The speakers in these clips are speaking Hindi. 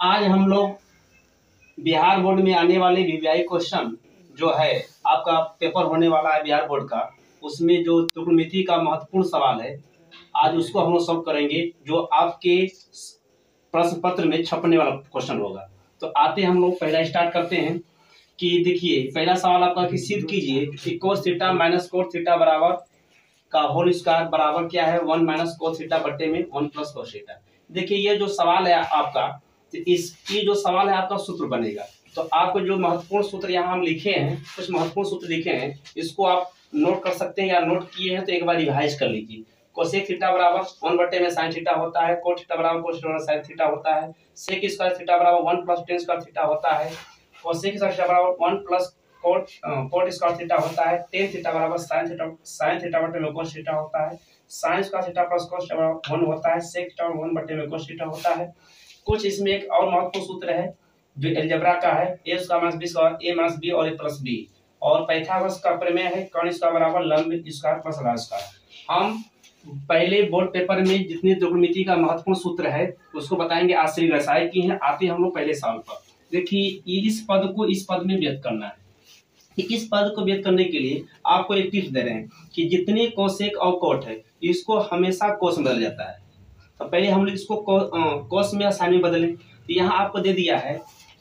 आज हम लोग बिहार बोर्ड में आने वाले वीवीआई क्वेश्चन जो है आपका पेपर होने वाला है बिहार बोर्ड का, उसमें जो त्रिकोणमिति का महत्वपूर्ण सवाल है आज उसको हम लोग सॉल्व करेंगे, जो आपके प्रश्न पत्र में छपने वाला क्वेश्चन होगा। तो आते हम लोग पहला स्टार्ट करते हैं कि देखिए पहला सवाल आपका कि सिद्ध कीजिए कि cos theta minus cos theta बराबर का होल स्क्वायर बराबर क्या है 1 माइनस कोस थीटा बट्टे में 1 प्लस कोस थीटा। देखिए ये जो सवाल है आपका, तो इसकी जो सवाल है आपका सूत्र बनेगा। तो आपको जो महत्वपूर्ण सूत्र यहाँ हम लिखे हैं, कुछ महत्वपूर्ण सूत्र लिखे हैं, इसको आप नोट कर सकते हैं या नोट किए हैं तो एक बार रिवाइज कर लीजिए। कोसेक थीटा बराबर 1 बट्टे में साइन थीटा होता है, कोट थीटा बराबर कोस थीटा साइन थीटा होता है, सेक स्क्वायर थीटा बराबर 1 प्लस टेन स्क्वायर थीटा होता है, कोसेक स्क्वायर थीटा बराबर 1 प्लस कोट स्क्वायर थीटा होता है, टेन थीटा बराबर साइन थीटा बट्टे में कोस थीटा होता है, sine square theta plus cos theta बराबर 1 होता है, सेक थीटा 1 बट्टे में कोस थीटा होता है। कुछ इसमें एक और महत्वपूर्ण सूत्र है जो अलजेब्रा का है, ए स्क्वायर माइनस बी स्क्वायर, ए माइनस बी और ए प्लस बी, और पाइथागोरस का प्रमेय है कर्ण स्क्वायर बराबर लंब स्क्वायर प्लस लार्ज स्क्वायर। हम पहले बोर्ड पेपर में जितनी त्रिकोणमिति का महत्वपूर्ण सूत्र है उसको बताएंगे, आज से रसायन की है। आते हम लोग पहले सवाल पर। देखिए इस पद को इस पद में व्यक्त करना है। इस पद को व्यक्त करने के लिए आपको एक टिप्स दे रहे हैं कि जितने कोसेक और कोट है इसको हमेशा कोस में बदल जाता है। तो पहले हम लोग इसको कोस में साइन में बदलें। तो यहाँ आपको दे दिया है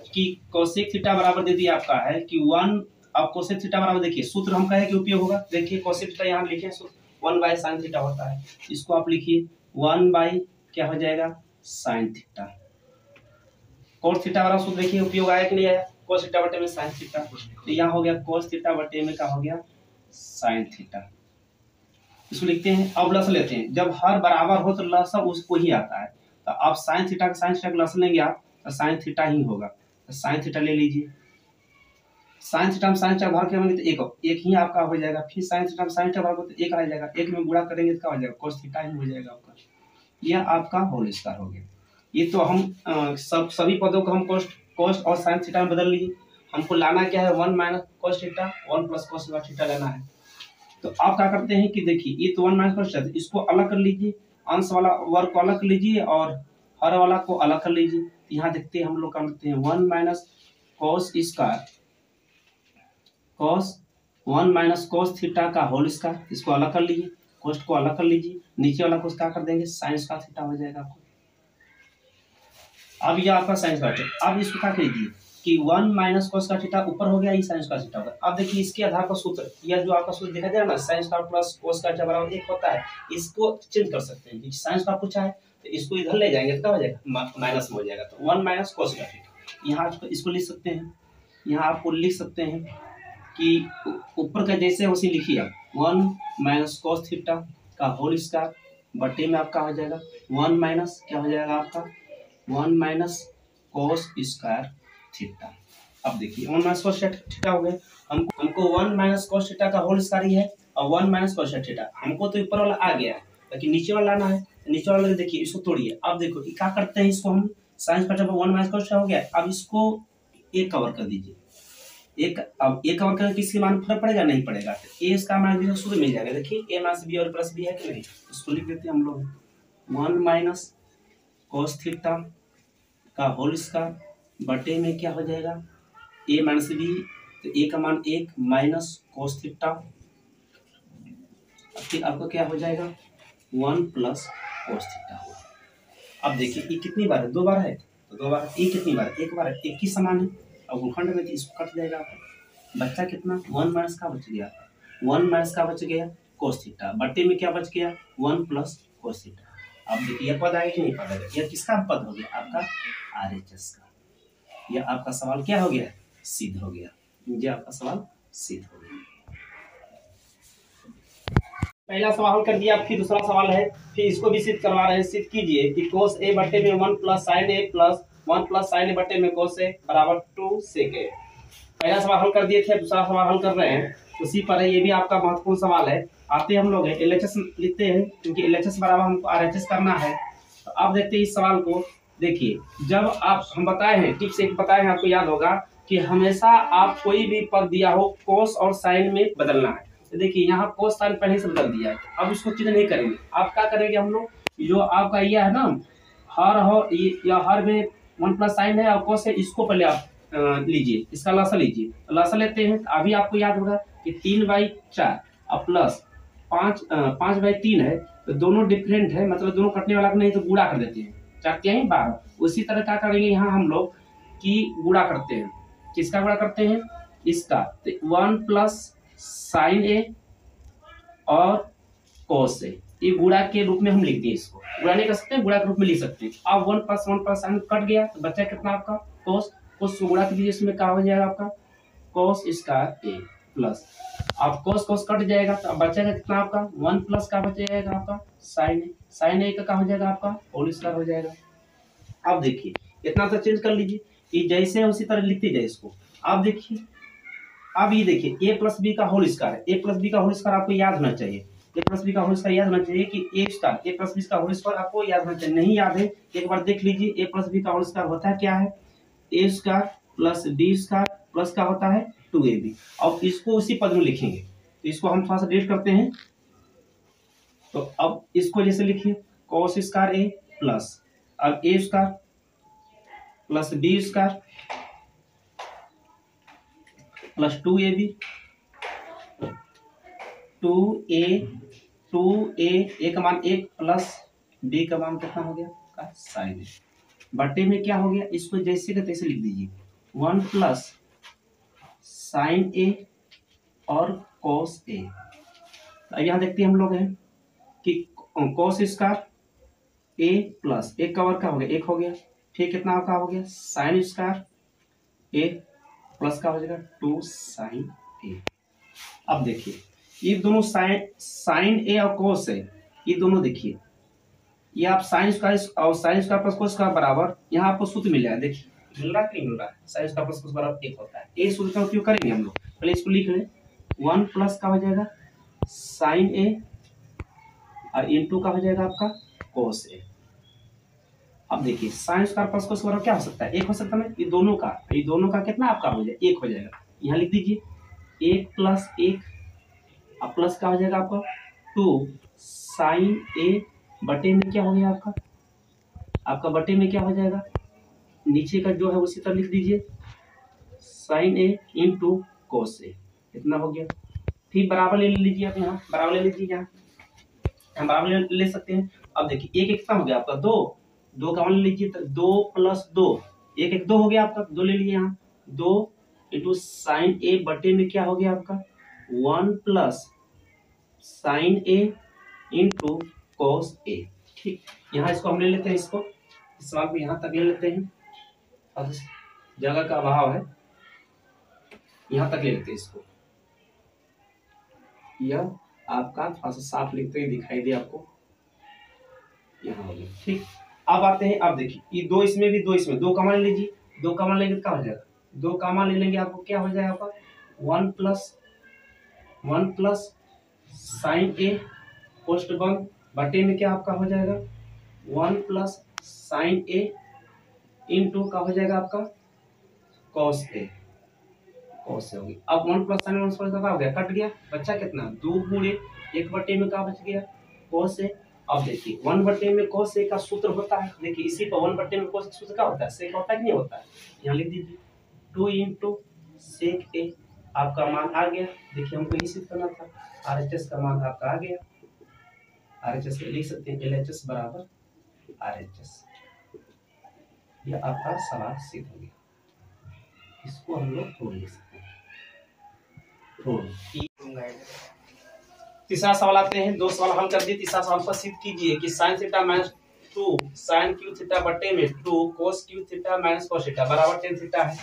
कि कोसेक थीटा बराबर दे दिया आपका है कि 1, अब कोसेक थीटा बराबर देखिए सूत्र हम कहे कि उपयोग होगा। देखिए कोसेक थीटा यहाँ लिखे 1 बाई साइन थीटा होता है, इसको आप लिखिए 1 बाई क्या हो जाएगा साइन थीटा। कोस थीटा बराबर सूत्र देखिए उपयोग आया कि नहीं आया, कोस थीटा बटे में साइन थीटा, तो यहाँ हो गया कोस थीटा बटे में क्या हो गया साइन थीटा। इसको लिखते हैं। अब लस लेते हैं, जब हर बराबर हो तो लस उसको ही आता है। तो आप साइन थीटा का लस लेंगे आप तो साइन थीटा ही होगा। तो साइन थीटा ले लीजिए, साइन थीटा में साइन थीटा भर के होंगे तो एक ही आपका हो जाएगा। फिर साइन थीटा में साइन थीटा भर तो एक आ जाएगा, एक में गुणा करेंगे तो क्या हो जाएगा कोस थीटा ही हो जाएगा आपका। यह आपका होल स्क्वायर हो गया। ये तो हम सभी पदों को हम कोस और साइन थीटा में बदल लिए। हमको लाना क्या है 1 minus cos theta 1 plus cos theta लेना है। तो आप क्या करते हैं कि देखिए ये तो 1 माइनस कोस थीटा, इसको अलग कर लीजिए, अंश वाला वर्ग को अलग कर लीजिए और हर वाला को अलग कर लीजिए। यहाँ देखते हैं हम लोग करते हैं 1 माइनस कोस स्क्वायर कोस 1 माइनस कोस थीटा का होल स्क्वायर, इसको अलग कर लीजिए, कोस को अलग कर लीजिए, नीचे वाला को क्या कर देंगे साइन स्क्वायर थीटा हो जाएगा आपको। अब यह आपका साइन स्क्वायर, अब इसको क्या कीजिए कि 1 माइनस कोस का थीटा ऊपर हो गया, ये साइन स्क्वायर थीटा होगा। अब देखिए इसके आधार पर सूत्र, यह जो आपका सूत्र दिखा दे रहा है ना साइन स्क्वायर प्लस कोस का थीटा बराबर 1 होता है, इसको चेंज कर सकते हैं। साइन स्क्वायर पूछा है तो इसको इधर ले जाएंगे तो क्या हो जाएगा माइनस में हो जाएगा। तो 1 माइनस कोस का थीटा यहाँ इसको लिख सकते हैं। यहाँ आपको लिख सकते हैं कि ऊपर का जैसे उसी लिखिए आप 1 माइनस कोस थीटा का होल स्क्वायर बटे में आपका हो जाएगा 1 माइनस क्या हो जाएगा आपका 1 माइनस कोस स्क्वायर थीटा। अब देखिए 1 माइनस कोस थीटा हो गया, हमको 1 माइनस कोस थीटा का होल स्क्वायर ही है और 1 माइनस कोस थीटा हमको तो ऊपर वाला आ गया है, लेकिन नीचे वाला लाना है। नीचे वाला देखिए इसको तोड़िए। अब देखो क्या करते हैं, इसको हम साइन स्क्वायर 1 माइनस कोस हो गया, अब इसको एक कवर कर दीजिए। अब एक कवर करके किसके मान फर्क पड़ेगा नहीं पड़ेगा, तो ए इसका मान भी सूत्र मिल जाएगा। देखिए ए माइनस बी और प्लस बी है कि नहीं, उसको लिख देते हैं हम लोग 1 माइनस कोस थीटा का होल स्क्वायर बटे में क्या हो जाएगा ए माइनस बी, तो ए का मान 1 माइनस कोस थीटा, फिर आपको क्या हो जाएगा 1 प्लस कोस थीटा। अब देखिए ये कितनी बार है, 2 बार है, तो 2 बार ये कितनी बार, 1 बार है, 1 ही समान है। अब गुणखंड में तो इसको कट जाएगा आपका, बच्चा कितना 1 माइनस का बच गया, 1 माइनस का बच गया कोस थीटा बटे में क्या बच गया 1 प्लस कोस थीटा। अब देखिए यह पद आएगा कि नहीं पद आएगा, यह किसका पद हो गया आपका RHS का। यह आपका सवाल क्या हो गया सिद्ध हो गया, ये आपका सवाल सिद्ध हो गया। पहला सवाल कर दिया, फिर दूसरा सवाल है, फिर इसको भी सिद्ध करवा रहे हैं। सिद्ध कीजिए कि कोस ए बटे में 1 प्लस साइन ए प्लस 1 प्लस साइन ए बटे में कोस ए बराबर 2 सेक ए। पहला सवाल हल कर दिए थे, दूसरा सवाल हल कर रहे हैं, उसी पर है। ये भी आपका महत्वपूर्ण सवाल है। आते हम लोग LHS लिखते हैं क्योंकि LHS बराबर हमको RHS करना है। तो अब देखते हैं इस सवाल को। देखिए जब आप हम बताए हैं टिप्स एक बताए हैं, आपको याद होगा कि हमेशा आप कोई भी पद दिया हो कोस और साइन में बदलना है। तो देखिए यहाँ कोस साइन पहले से बदल दिया है, अब इसको चेंज नहीं करेंगे। आप क्या करेंगे, हम लोग जो आपका यह है ना हर हो या हर में 1 प्लस साइन है और कॉस है, इसको पहले आप लीजिए, इसका लसा लीजिए। लसा लेते हैं तो अभी आपको याद होगा कि 3/4 और प्लस 5/3 है, तो दोनों डिफरेंट है, मतलब दोनों कटने वाला नहीं, तो गुणा कर देते हैं, 4 क्या है 12। उसी तरह क्या करेंगे यहाँ हम लोग कि गुणा करते हैं, किसका गुणा करते हैं, इसका। तो 1 प्लस साइन ए और कॉस ए, ये गुणा के रूप में हम लिखते हैं, इसको गुणा नहीं कर सकते, गुणा के रूप में लिख सकते हैं। अब 1 प्लस साइन कट गया तो बचा कितना आपका कॉस, कॉस गुणा कीजिए, इसमें क्या हो जाएगा आपका कॉस स्क्वायर ए प्लस, अब कॉस कट जाएगा तो अब बचेगा कितना आपका 1 प्लस का बच जाएगा आपका साइन ए का क्या हो जाएगा आपका होल स्क्वायर हो जाएगा। अब देखिए इतना सा चेंज कर लीजिए, ये जैसे है उसी तरह लिखते जाए इसको। आप देखिए, अब ये देखिए a प्लस बी का होल स्क्वायर है, a प्लस बी का होल स्क्वायर आपको याद होना चाहिए, a प्लस बी का होल स्क्वायर याद होना चाहिए कि a प्लस बी का होल स्क्वायर आपको याद होना चाहिए। नहीं याद है एक बार देख लीजिए, a प्लस बी का होल स्क्वायर होता है क्या है, a square plus b square plus का होता है 2ab। अब इसको उसी पद में लिखेंगे, तो इसको हम थोड़ा सा डिलीट करते हैं। तो अब इसको जैसे लिखिए कॉस स्क्वायर a प्लस अब a square plus b square plus 2ab 2a का मान 1 प्लस b का मान कितना हो गया का साइन ए, बटे में क्या हो गया, इसको जैसे का तैसे लिख दीजिए 1 प्लस साइन ए और कॉस ए। अब यहाँ देखते हैं हम लोग हैं कि कॉस स्क्वायर ए प्लस एक का वर्ग का हो गया 1 हो गया, ठीक कितना का हो गया साइन स्क्वायर ए प्लस का हो जाएगा 2 साइन ए। अब देखिए ये दोनों साइन ए और कोस है, ये दोनों देखिए ये आप साइन स्क्वायर और साइन स्क्वायर प्लस कोस का बराबर यहाँ आपको सूत्र मिल जाएगा, देखिए मिल रहा है कि नहीं मिल रहा है, साइन स्क्वायर प्लस कोस बराबर 1 होता है। ये सूत्र का उपयोग करेंगे हम लोग, पहले इसको लिख लें 1 प्लस का हो जाएगा साइन ए और इनटू का हो जाएगा आपका कोस ए। अब देखिए साइन स्क्वायर प्लस कोस बराबर क्या हो सकता है 1 हो सकता है, ये दोनों का कितना आपका हो जाएगा 1 हो जाएगा। यहाँ लिख दीजिए 1 प्लस 1 अब प्लस का हो जाएगा आपका 2 साइन ए बटे में क्या हो गया आपका बटे में क्या हो जाएगा, नीचे का जो है उसी तरह लिख दीजिए साइन ए इंटू कोस ए, इतना हो गया। फिर बराबर ले लीजिए आप, यहाँ बराबर ले लीजिए, यहाँ बराबर ले सकते हैं। अब देखिए एक कितना हो गया आपका 2 का मान लीजिए, तो 2 प्लस 2 एक 2 हो गया आपका, 2 ले लीजिए यहाँ 2 इंटू साइन ए बटे में क्या हो गया आपका 1 plus sign A into cos A. ठीक, यहाँ इसको हम ले लेते हैं, इसको इस सवाल को यहाँ तक ले लेते हैं, अब जगह का अभाव है यहाँ तक ले लेते हैं इसको, यह आपका थोड़ा सा साफ लिखते हैं दिखाई दे आपको, यहाँ हो गया। ठीक, अब आते हैं, अब देखिए ये 2 इसमें भी 2 इसमें 2 का मान लीजिए, 2 का मान लेंगे क्या हो जाएगा 2 का मान ले लेंगे आपको क्या हो जाएगा आपका 1 प्लस साइन ए कोष्ट बंद बटे में क्या आपका हो जाएगा 1 प्लस साइन ए इंटू का हो जाएगा आपका कॉस ए होगी। अब 1 प्लस साइन 1 का हो गया कट गया, बच्चा कितना 2 गुणे 1 बटे में क्या बच गया कॉस ए। अब देखिए 1 बटे में कॉस ए का सूत्र होता है, देखिए इसी पर 1 बटे में कॉस का सूत्र क्या होता है सेक होता है कि नहीं होता है, यहाँ लिख दीजिए 2 इंटू सेक ए, आपका मान आ गया। देखिए हमको यही सिद्ध करना था, RHS का मान आपका आ गया, RHS लिख सकते हैं LHS बराबर RHS, यह आपका सवाल सिद्ध हो गया। इसको हम लोग तोड़ लिख सकते हैं। तीसरा सवाल आते हैं, 2 सवाल हल कर दिए, तीसरा सवाल पर सिद्ध कीजिए कि sine theta minus 2 sine cube theta बटे में 2 cos cube theta minus cos theta बराबर tan थीटा है।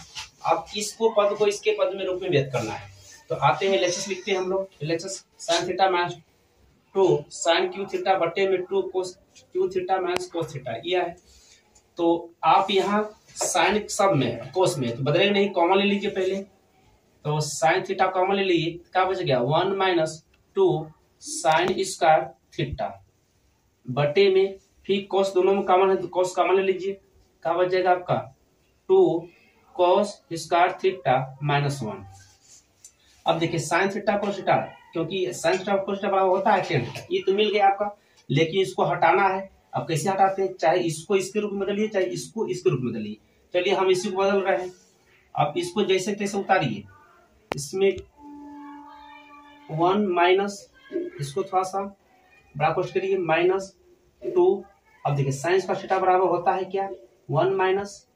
अब इसको पद को इसके पद में रूप में व्यक्त करना है, तो आते हैं LHS लिखते हैं हम लोग, LHS sine theta minus 2 sine cube theta बटे में 2 cos cube theta minus cos theta यह है। तो आप यहाँ साइन सब में कोस में तो बदलेगा नहीं, कॉमन ले लीजिए पहले, तो साइन थीटा कॉमन ले लीजिए, क्या बच गया 1 माइनस 2 साइन स्क्वायर थीटा बटे में फिर कोस दोनों में कॉमन है तो कोस कॉमन ले लीजिए, क्या बच जाएगा आपका 2 कोस स्क्वायर थीटा माइनस 1। अब देखिए साइन थीटा कोस थीटा, क्योंकि साइन थीटा कोस थीटा बराबर होता है tan थीटा, ये तो मिल गया आपका, लेकिन इसको हटाना है। अब कैसे हटाते हैं, चाहे इसको इसके रूप में बदलिए चाहे इसको इसके रूप में बदलिए, चलिए हम इसी को बदल रहे हैं। अब इसको जैसे तैसे उतारिए, इसमें 1 माइनस, इसको थोड़ा सा बड़ा कोष्ठ करिए, -2। अब देखिए साइंस का थीटा बराबर होता है क्या, 1 माइनस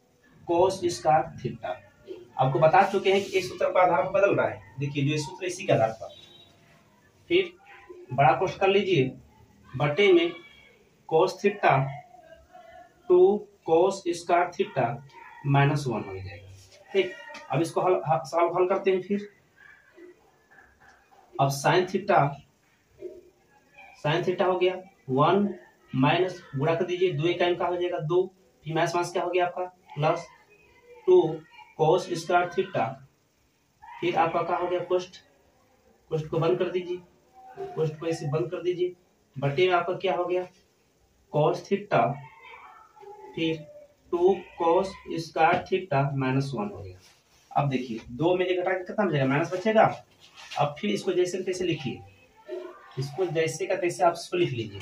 कोस स्क्वायर थीटा। आपको बता चुके हैं कि इस सूत्र पर आधार पर बदल रहा है। देखिए जो सूत्र इसी के आधार पर, फिर बड़ा कोष्ठ कर लीजिए, बटे में cos theta 2 cos square theta -1 हो जाएगा। ठीक, अब इसको सवाल हल करते हैं। फिर अब साइन थीटा हो गया 1 माइनस, गुणा कर दीजिए, 2 का इनका हो जाएगा 2, फिर माइनस क्या हो गया आपका प्लस 2 कोस स्क्वायर थीटा, फिर आपका क्या हो गया कोष्ठ को बंद कर दीजिए, कोष्ठ को ऐसे बंद कर दीजिए, बटे में आपका क्या हो गया कोस थीटा, फिर 2 कोस स्क्वायर थीटा -1 हो गया। अब देखिए 2 में 1 घटा के खत्म हो जाएगा, माइनस बचेगा। अब फिर इसको जैसे तैसे लिखिए, इसको जैसे का तैसे आप इसको लिख लीजिए।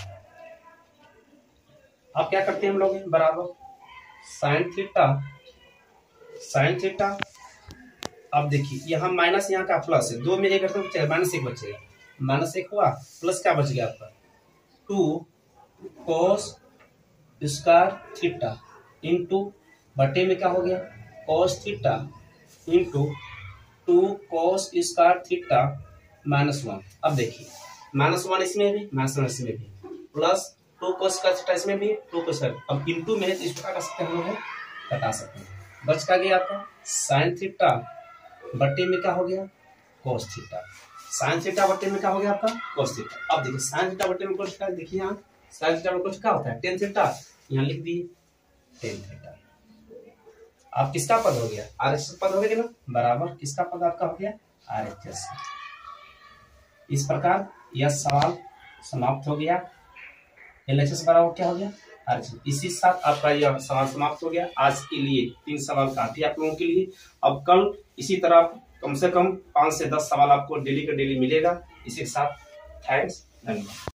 अब क्या करते हैं हम लोग, बराबर साइन थीटा। अब देखिए यहाँ माइनस, यहाँ का प्लस है, 2 में 1 घटा बचेगा, -1 बचेगा, -1 हुआ, प्लस क्या बच गया आपका 2 कोस स्क्वायर थीटा इंटू बटे में क्या हो गया cos theta into 2 cos square theta -1। अब देखिए -1 इसमें भी, -1 इसमें भी, प्लस 2 कोस स्क्वायर थीटा इसमें भी, 2 कोस स्क्वायर। अब इंटू में है तो इसको क्या कर सकते हैं हम लोग, बता सकते हैं। बच का गया आपका साइन थीटा बटे में क्या हो गया कोस थीटा, साइन थीटा बटे में क्या हो गया आपका कोस थीटा। अब देखिए साइन थीटा बटे में कोस थीटा, देखिए यहाँ साइन थीटा बटे क्या होता है टेन थीटा, यहाँ लिख दिए टेन थीटा। अब किसका पद हो गया आरएचएस पद हो गया ना, बराबर किसका पद आपका हो गया आरएचएस। इस प्रकार यह सवाल समाप्त हो गया। एलएचएस बराबर क्या हो गया आरएचएस। इसी साथ आपका यह सवाल समाप्त हो गया। आज के लिए 3 सवाल काफी आप लोगों के लिए। अब कल इसी तरह कम से कम 5 से 10 सवाल आपको डेली का डेली मिलेगा। इसी के साथ थैंक्स, धन्यवाद।